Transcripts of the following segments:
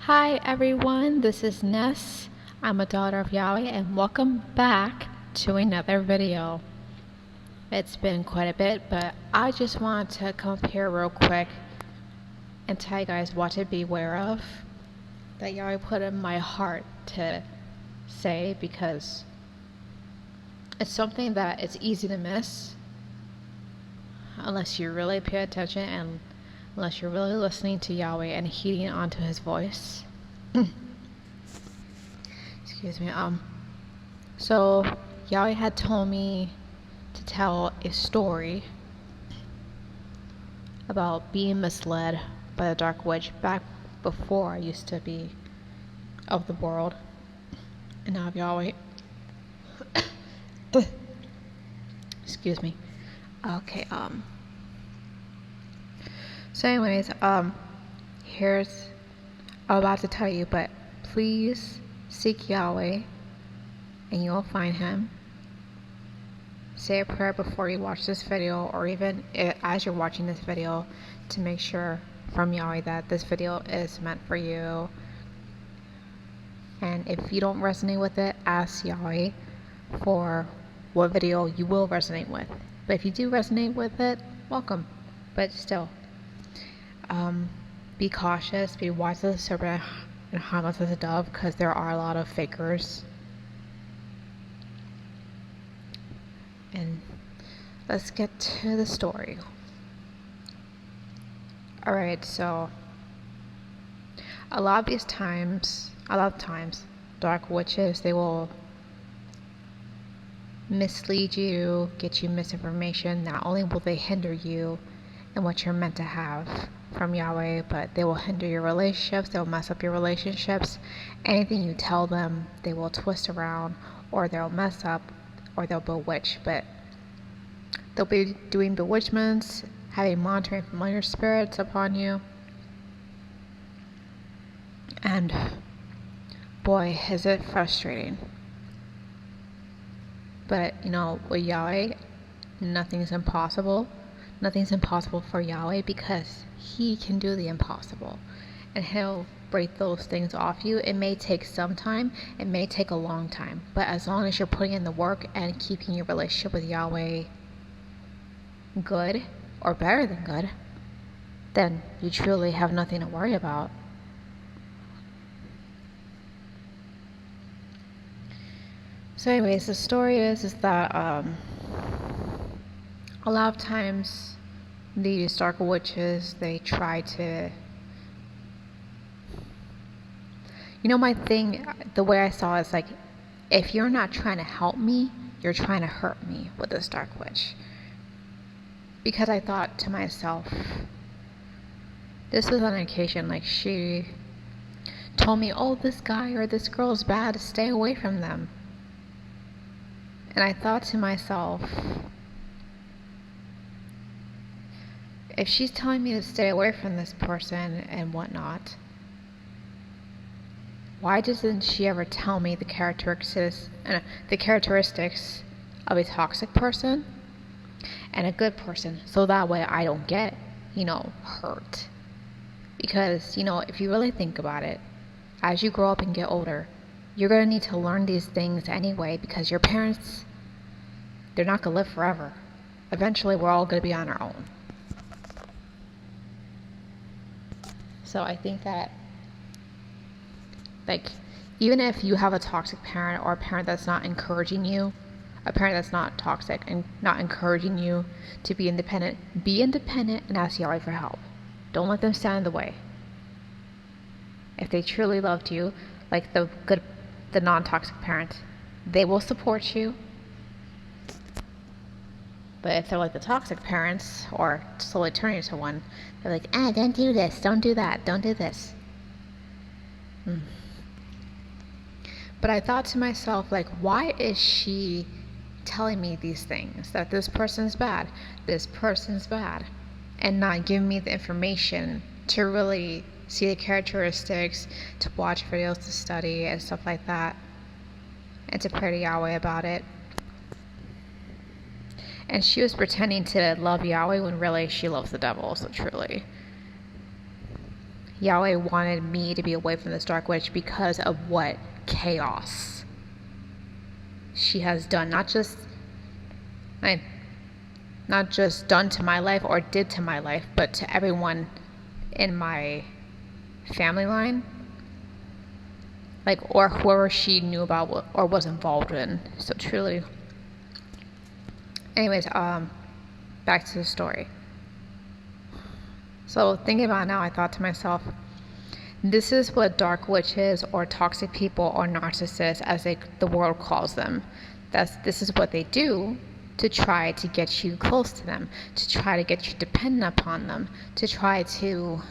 Hi everyone, this is Ness. I'm a daughter of Yahweh and welcome back to another video. It's been quite a bit, but I just want to come up here real quick and tell you guys what to beware of that Yahweh put in my heart to say, because it's something that it's easy to miss unless you really pay attention and unless you're really listening to Yahweh and heeding onto his voice. Excuse me. So Yahweh had told me to tell a story about being misled by the dark witch back before I used to be of the world and now of Yahweh. Excuse me. Okay, so anyways, here's I'm about to tell you, but please seek Yahweh and you will find him. Say a prayer before you watch this video, or even as you're watching this video, to make sure from Yahweh that this video is meant for you. And if you don't resonate with it, ask Yahweh for what video you will resonate with. But if you do resonate with it, welcome. But still, be cautious, be wise as a serpent and harmless as a dove, because there are a lot of fakers. And let's get to the story. Alright, so a lot of times, dark witches, they will mislead you, get you misinformation. Not only will they hinder you in what you're meant to have from Yahweh, but they will hinder your relationships, they'll mess up your relationships. Anything you tell them, they will twist around, or they'll mess up, or they'll bewitch. But they'll be doing bewitchments, having monitoring familiar spirits upon you. And boy, is it frustrating. But you know, with Yahweh, nothing's impossible. Nothing's impossible for Yahweh, because he can do the impossible. And he'll break those things off you. It may take some time, it may take a long time, but as long as you're putting in the work and keeping your relationship with Yahweh good, or better than good, then you truly have nothing to worry about. So anyways, the story is that a lot of times these dark witches, they try to, my thing, the way I saw it is like, if you're not trying to help me, you're trying to hurt me with this dark witch. Because I thought to myself, this was on an occasion, like, she told me, oh, this guy or this girl is bad, stay away from them. And I thought to myself, if she's telling me to stay away from this person and whatnot, why doesn't she ever tell me the characteristics of a toxic person and a good person, so that way I don't get, hurt? Because, if you really think about it, as you grow up and get older, you're going to need to learn these things anyway, because your parents, they're not going to live forever. Eventually, we're all going to be on our own. So I think that, like, even if you have a toxic parent, or a parent that's not encouraging you, a parent that's not toxic and not encouraging you to be independent and ask Yahweh for help. Don't let them stand in the way. If they truly loved you, like the non-toxic parent, they will support you. But if they're like the toxic parents, or slowly turning into one, they're like, don't do this, don't do that, don't do this. But I thought to myself, like, why is she telling me these things? That this person's bad, and not giving me the information to really see the characteristics, to watch videos, to study, and stuff like that, and to pray to Yahweh about it. And she was pretending to love Yahweh when really she loves the devil, so truly. Yahweh wanted me to be away from this dark witch because of what chaos she has done, not just done to my life or did to my life, but to everyone in my family line, like, or whoever she knew about or was involved in. So truly, anyways, back to the story. So thinking about it now, I thought to myself, this is what dark witches or toxic people or narcissists, as the world calls them, this is what they do to try to get you close to them, to try to get you dependent upon them, to try to,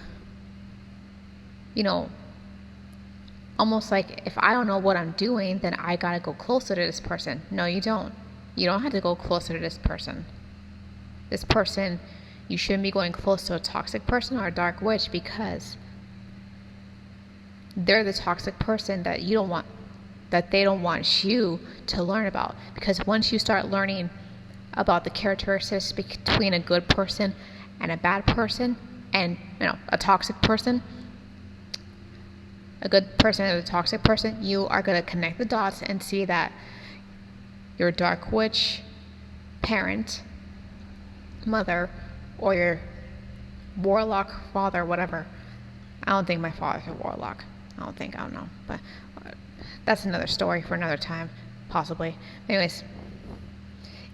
almost like, if I don't know what I'm doing, then I gotta go closer to this person. No, you don't. You don't have to go closer to this person. This person, you shouldn't be going close to a toxic person or a dark witch, because they're the toxic person that you don't want, that they don't want you to learn about. Because once you start learning about the characteristics between a good person and a bad person, and a toxic person, a good person and a toxic person, you are going to connect the dots and see that your dark witch parent, mother, or your warlock father, whatever. I don't think my father's a warlock. I don't know. But that's another story for another time, possibly. Anyways,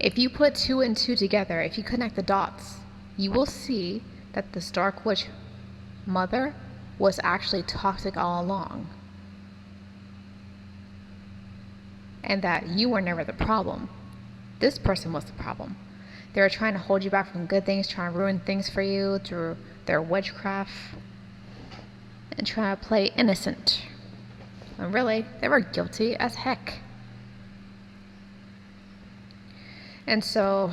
if you put 2 and 2 together, if you connect the dots, you will see that this dark witch mother was actually toxic all along. And that you were never the problem. This person was the problem. They were trying to hold you back from good things, trying to ruin things for you through their witchcraft, and trying to play innocent. And really, they were guilty as heck. And so,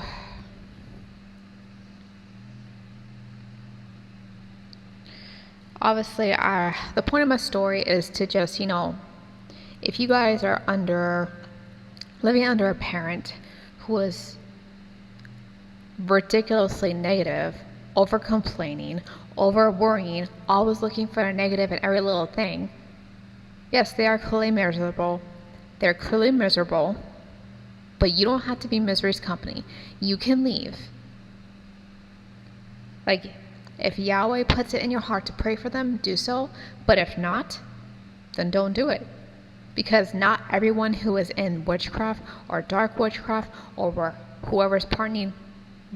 obviously, the point of my story is to just, if you guys are living under a parent who is ridiculously negative, over complaining, over worrying, always looking for the negative in every little thing, yes, they are clearly miserable. They're clearly miserable, but you don't have to be misery's company. You can leave. Like, if Yahweh puts it in your heart to pray for them, do so. But if not, then don't do it. Because not everyone who is in witchcraft or dark witchcraft or whoever's partnering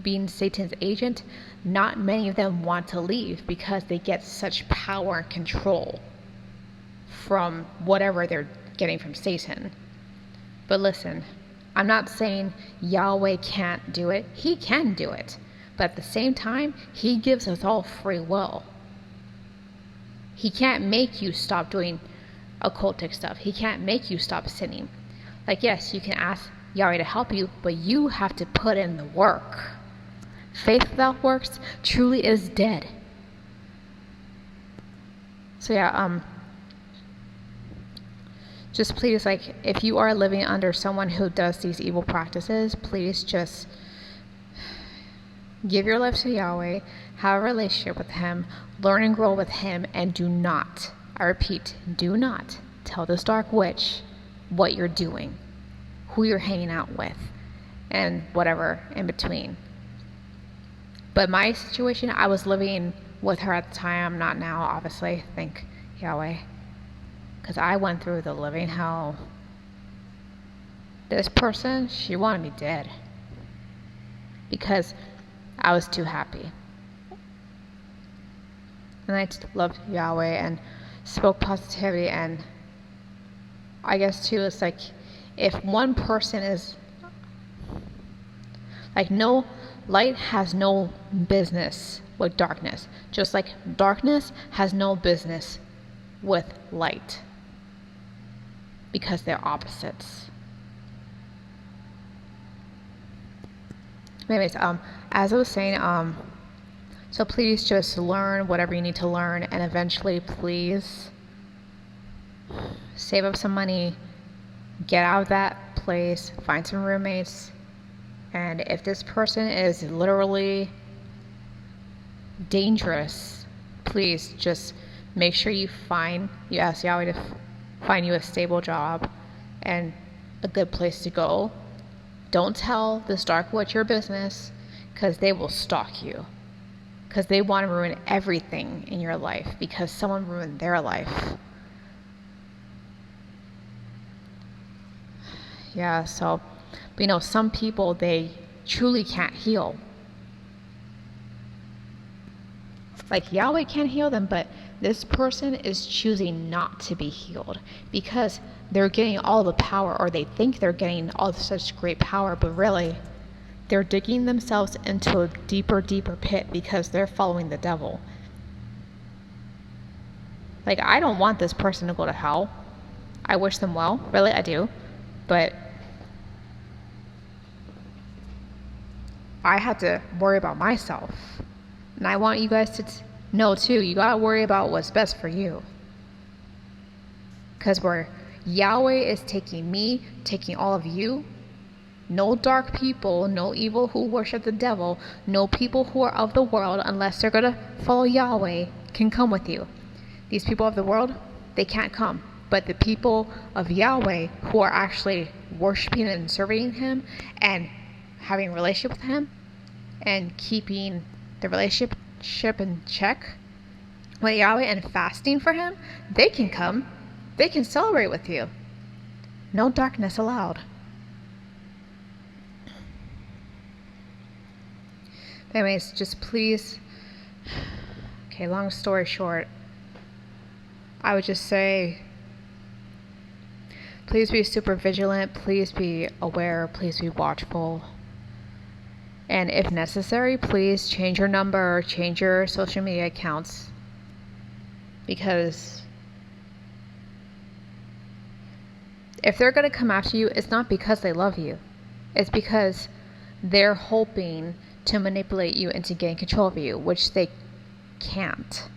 being Satan's agent, not many of them want to leave because they get such power and control from whatever they're getting from Satan. But listen, I'm not saying Yahweh can't do it. He can do it. But at the same time, he gives us all free will. He can't make you stop doing occultic stuff. He can't make you stop sinning. Like, yes, you can ask Yahweh to help you, but you have to put in the work. Faith without works truly is dead. So yeah, just please, like, if you are living under someone who does these evil practices, please just give your life to Yahweh, have a relationship with him, learn and grow with him, and do not, I repeat, do not tell this dark witch what you're doing, who you're hanging out with, and whatever in between. But my situation, I was living with her at the time. I'm not now, obviously. Thank Yahweh. Because I went through the living hell. This person, she wanted me dead. Because I was too happy. And I just loved Yahweh and spoke positivity. And I guess too, it's like, if one person is like, no, light has no business with darkness. Just like darkness has no business with light. Because they're opposites. Anyways, as I was saying, so please just learn whatever you need to learn, and eventually, please save up some money, get out of that place, find some roommates, and if this person is literally dangerous, please just Make sure you ask Yahweh to find you a stable job and a good place to go. Don't tell this dark witch your business, because they will stalk you. Because they want to ruin everything in your life because someone ruined their life. Yeah, so, but some people, they truly can't heal. Like, Yahweh can't heal them, but this person is choosing not to be healed because they're getting all the power, or they think they're getting all such great power, but really, they're digging themselves into a deeper pit because they're following the devil. Like, I don't want this person to go to hell. I wish them well. Really, I do. But I have to worry about myself. And I want you guys to know, too, you gotta worry about what's best for you. Because where Yahweh is taking me, taking all of you, no dark people, no evil who worship the devil, no people who are of the world, unless they're going to follow Yahweh, can come with you. These people of the world, they can't come. But the people of Yahweh who are actually worshiping and serving Him and having a relationship with Him and keeping the relationship in check with Yahweh and fasting for Him, they can come. They can celebrate with you. No darkness allowed. Anyways, just please, okay, long story short, I would just say, please be super vigilant, please be aware, please be watchful, and if necessary, please change your number, change your social media accounts, because if they're going to come after you, it's not because they love you, it's because they're hoping to manipulate you into getting control of you, which they can't.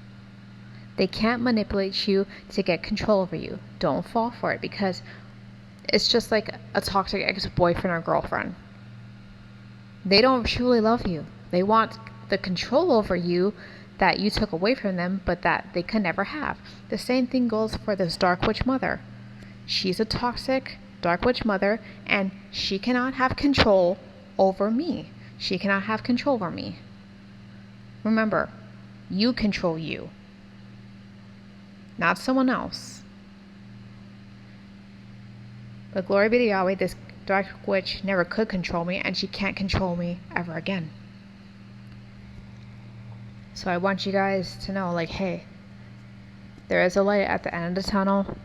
They can't manipulate you to get control over you. Don't fall for it, because it's just like a toxic ex-boyfriend or girlfriend. They don't truly love you. They want the control over you that you took away from them, but that they could never have. The same thing goes for this dark witch mother. She's a toxic dark witch mother, and she cannot have control over me. She cannot have control over me. Remember, you control you, not someone else. But glory be to Yahweh, this dark witch never could control me, and she can't control me ever again. So I want you guys to know, like, hey, there is a light at the end of the tunnel,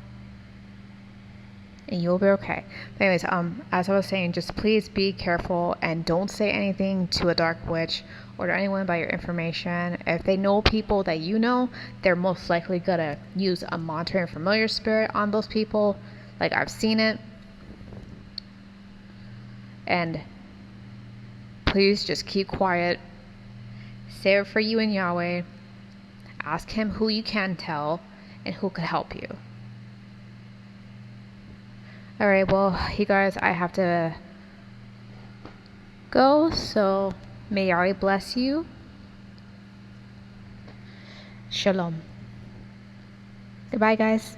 and you'll be okay. But anyways, as I was saying, just please be careful and don't say anything to a dark witch or to anyone about your information. If they know people that you know, they're most likely gonna use a monitoring familiar spirit on those people. Like, I've seen it. And please just keep quiet. Save it for you and Yahweh. Ask Him who you can tell and who could help you. Alright, well, you guys, I have to go, so may Yahweh bless you. Shalom. Goodbye, guys.